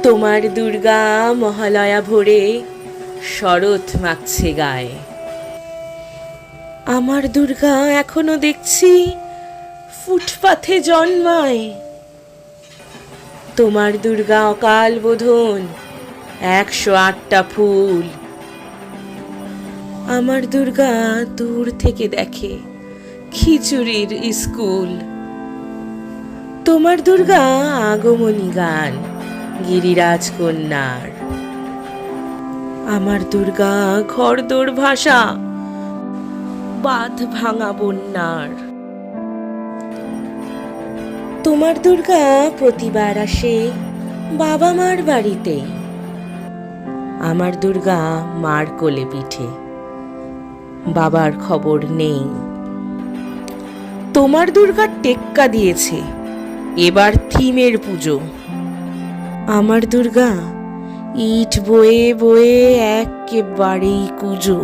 তোমার দুর্গা মহালয়া ভোরে শরৎ মাখছে গায়ে। আমার দুর্গা এখনো দেখছি ফুটপাথে জন্মায়। তোমার দুর্গা অকাল বোধন 108টা ফুল। আমার দুর্গা দূর থেকে দেখে খিচুড়ির স্কুল। তোমার দুর্গা আগমনী গান গিরিরাজ কন্যার। আমার দুর্গা ঘরদোর ভাষা বাঁধ ভাঙা বন্যার। তোমার দুর্গা প্রতিবার আসে বাবা মার বাড়িতে। আমার দুর্গা মার কোলে পিঠে, বাবার খবর নেই। তোমার দুর্গা টেক্কা দিয়েছে এবার থিমের পুজো। আমার দুর্গা ইট বয়ে বয়ে একেবারেই কুজো।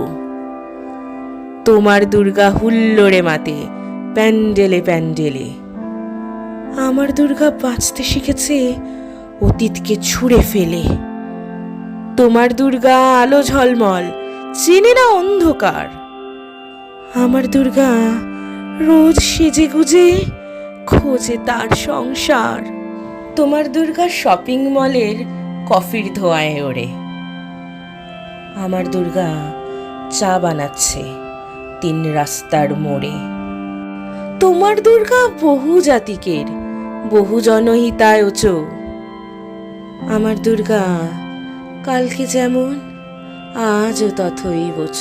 তোমার দুর্গা হুল্লোড়ে মাতে প্যান্ডেলে প্যান্ডেলে। আমার দুর্গা বাঁচতে শিখেছে অতীতকে ছুঁড়ে ফেলে। তোমার দুর্গা আলো ঝলমল, চেনে না অন্ধকার। আমার দুর্গা রোজ সেজে গুজে খোঁজে তার সংসার। তোমার দুর্গা শপিং মলের কফির ধোঁয়ায় ওড়ে। আমার দুর্গা চা বানাচ্ছে 3 রাস্তার মোড়ে। তোমার দুর্গা বহু জাতিকের বহু জনহিতায়চ। আমার দুর্গা কালকে যেমন আজও তথৈবচ।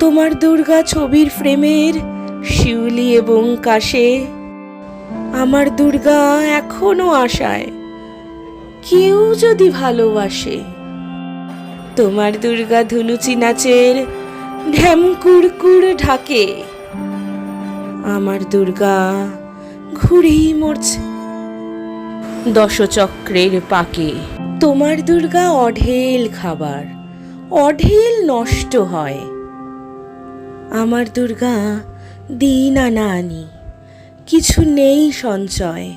তোমার দুর্গা ছবির ফ্রেমের শিউলি এবং কাশে। আমার দুর্গা এখনো আশায় কেউ যদি ভালোবাসে। তোমার দুর্গা ধুলুচি নাচের ঢ্যামকুড়কুড় ঢাকে। আমার দুর্গা ঘুরেই মরছে দশচক্রের পাকে। তোমার দুর্গা অঢেল খাবার, অঢেল নষ্ট হয়। আমার দুর্গা দিন আনা আনি, কিছু নেই সঞ্চয়।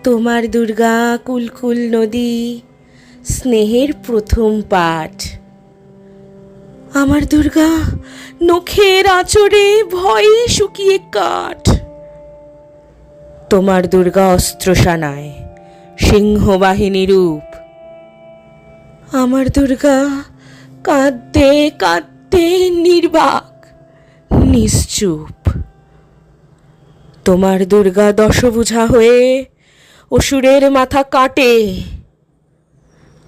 তোমার দুর্গা কুলকুল নদী, স্নেহের প্রথম পাঠ। আমার দুর্গা নখের আঁচড়ে ভয়ে শুকিয়ে কাঠ। তোমার দুর্গা অস্ত্রসানায় সিংহবাহিনী রূপ। আমার দুর্গা কাঁদতে কাঁদতে নির্বাক নিশ্চুপ। তোমার দুর্গা দশভুজা হয়ে অসুরের মাথা কাটে।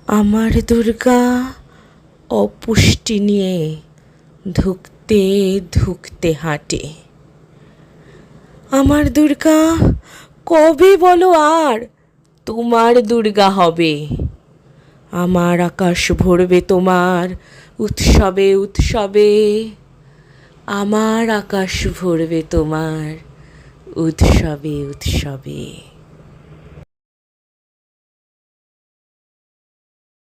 আমার দুর্গা অপুষ্টি নিয়ে ধুকতে ধুকতে হাঁটে। আমার দুর্গা কবে বলো আর তোমার দুর্গা হবে? আমার আকাশ ভরবে তোমার উৎসবে উৎসবে। আমার আকাশ ভরবে তোমার উৎসবে উৎসবে।